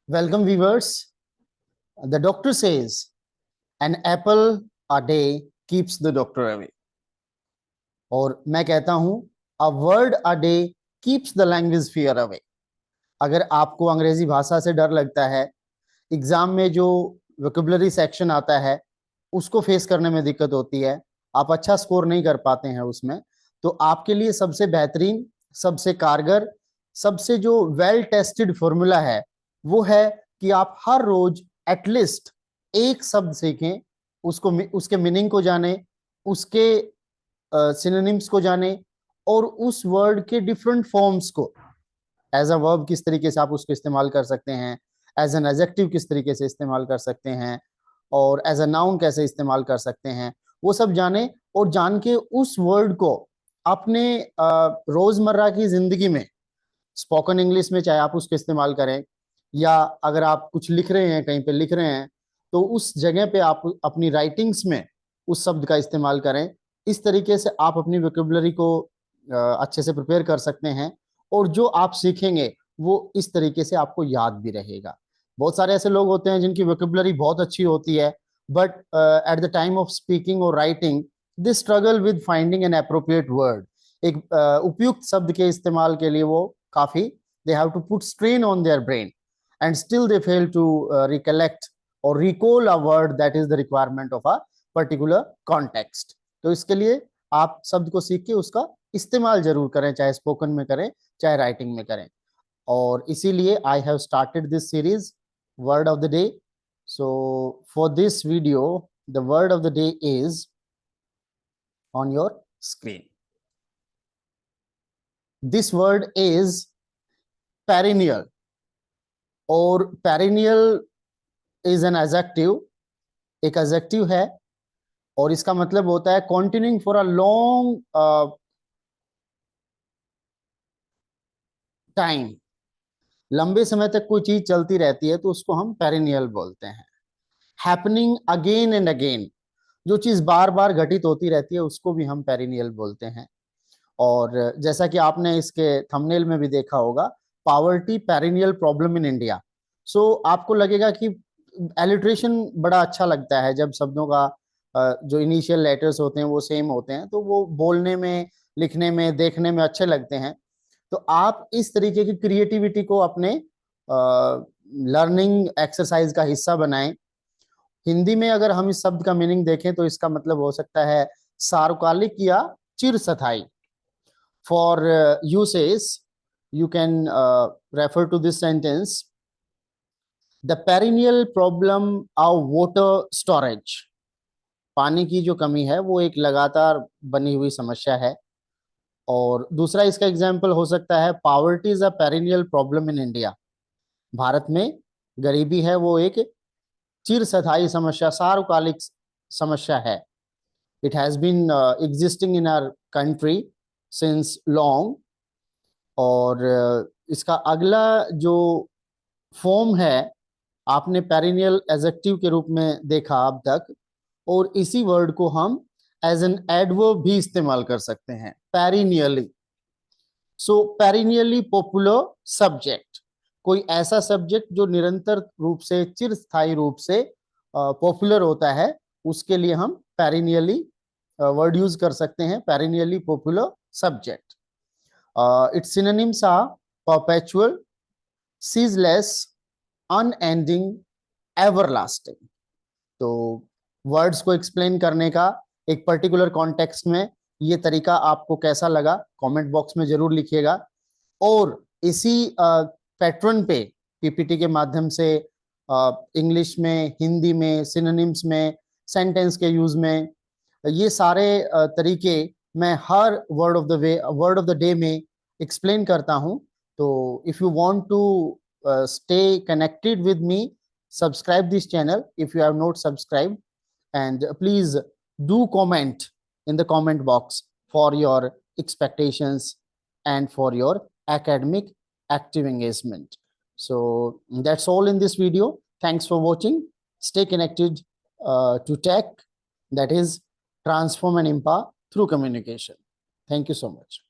Welcome, viewers. The doctor says an apple a day keeps the doctor away. और मैं कहता हूं a word a day keeps the language fear away. अगर आपको अंग्रेजी भाषा से डर लगता है, एग्जाम में जो वोकैबुलरी सेक्शन आता है उसको फेस करने में दिक्कत होती है, आप अच्छा स्कोर नहीं कर पाते हैं उसमें, तो आपके लिए सबसे बेहतरीन, सबसे कारगर, सबसे जो वेल टेस्टेड फॉर्मूला है वो है कि आप हर रोज एटलीस्ट एक शब्द सीखें, उसको उसके मीनिंग को जाने, उसके सिनोनिम्स को जाने और उस वर्ड के डिफरेंट फॉर्म्स को, एज अ वर्ब किस तरीके से आप उसको इस्तेमाल कर सकते हैं, एज एन एडजेक्टिव किस तरीके से इस्तेमाल कर सकते हैं और एज अ नाउन कैसे इस्तेमाल कर सकते हैं, वो सब जाने और जान के उस वर्ड को अपने रोजमर्रा की जिंदगी में, स्पोकन इंग्लिश में चाहे आप उसको इस्तेमाल करें या अगर आप कुछ लिख रहे हैं, कहीं पे लिख रहे हैं, तो उस जगह पे आप अपनी राइटिंग्स में उस शब्द का इस्तेमाल करें। इस तरीके से आप अपनी वोकैबुलरी को अच्छे से प्रिपेयर कर सकते हैं और जो आप सीखेंगे वो इस तरीके से आपको याद भी रहेगा। बहुत सारे ऐसे लोग होते हैं जिनकी वोकैबुलरी बहुत अच्छी होती है, but at the time of speaking और writing they struggle with finding an appropriate word. एक उपयुक्त शब्द के इस्तेमाल के लिए वो काफी, they have to put strain on their brain and still they fail to recollect or recall a word that is the requirement of a particular context. तो इसके लिए आप शब्द को सीख के उसका इस्तेमाल जरूर करें, चाहे स्पोकन में करें चाहे राइटिंग में करें। और इसीलिए I have started this series word of the day. So for this video the word of the day is on your screen. This word is perennial और पेरिनियल इज एन एडजेक्टिव, एक adjective है और इसका मतलब होता है continuing for a long time. लंबे समय तक कोई चीज चलती रहती है तो उसको हम पेरिनियल बोलते हैं. हैपनिंग अगेन एंड अगेन, जो चीज बार बार घटित होती रहती है उसको भी हम पेरिनियल बोलते हैं. और जैसा कि आपने इसके थंबनेल में भी देखा होगा, poverty perennial problem in India. So आपको लगेगा कि एलिट्रेशन बड़ा अच्छा लगता है जब शब्दों का जो इनिशियल लेटर्स होते हैं वो सेम होते हैं, तो वो बोलने में, लिखने में, देखने में अच्छे लगते हैं. तो आप इस तरीके की क्रिएटिविटी को अपने लर्निंग एक्सरसाइज का हिस्सा बनाएं. हिंदी में अगर हम इस शब्द का मीनिंग देखें तो इसका मतलब हो सकता है सार्वकालिक या चिरस्थायी. For uses, you can refer to this sentence. The perennial problem of water storage. पानी की जो कमी है वो एक लगातार बनी हुई समस्या है. और दूसरा इसका एग्जाम्पल हो सकता है poverty is a perennial problem in India. Bharat में गरीबी है वो एक चिरस्थायी समस्या, सार्वकालिक समस्या है. It has been existing in our country since long. और इसका अगला जो फॉर्म है आपने पेरिनियल एडजेक्टिव के रूप में देखा अब तक, और इसी वर्ड को हम एज एन एडवर्ब भी इस्तेमाल कर सकते हैं, पेरिनियली. सो पेरिनियली पॉपुलर सब्जेक्ट, कोई ऐसा सब्जेक्ट जो निरंतर रूप से, चिरस्थायी रूप से पॉपुलर होता है, उसके लिए हम पेरिनियली वर्ड यूज कर सकते हैं, perennially popular subject. its synonyms are perpetual, ceaseless, unending, everlasting. तो वर्ड्स को एक्सप्लेन करने का एक पर्टिकुलर कॉन्टेक्स्ट में ये तरीका आपको कैसा लगा कमेंट बॉक्स में जरूर लिखिएगा. और इसी पैटर्न पे पीपीटी के माध्यम से इंग्लिश में, हिंदी में, सिनोनिम्स में, सेंटेंस के यूज में, ये सारे तरीके मैं हर वर्ड ऑफ द डे में एक्सप्लेन करता हूं. तो if you want to stay connected with me, subscribe this channel if you have not subscribed, and please do comment in the comment box for your expectations and for your academic active engagement. So that's all in this video. Thanks for watching. Stay connected to tech, that is transform and empower through communication. Thank you so much.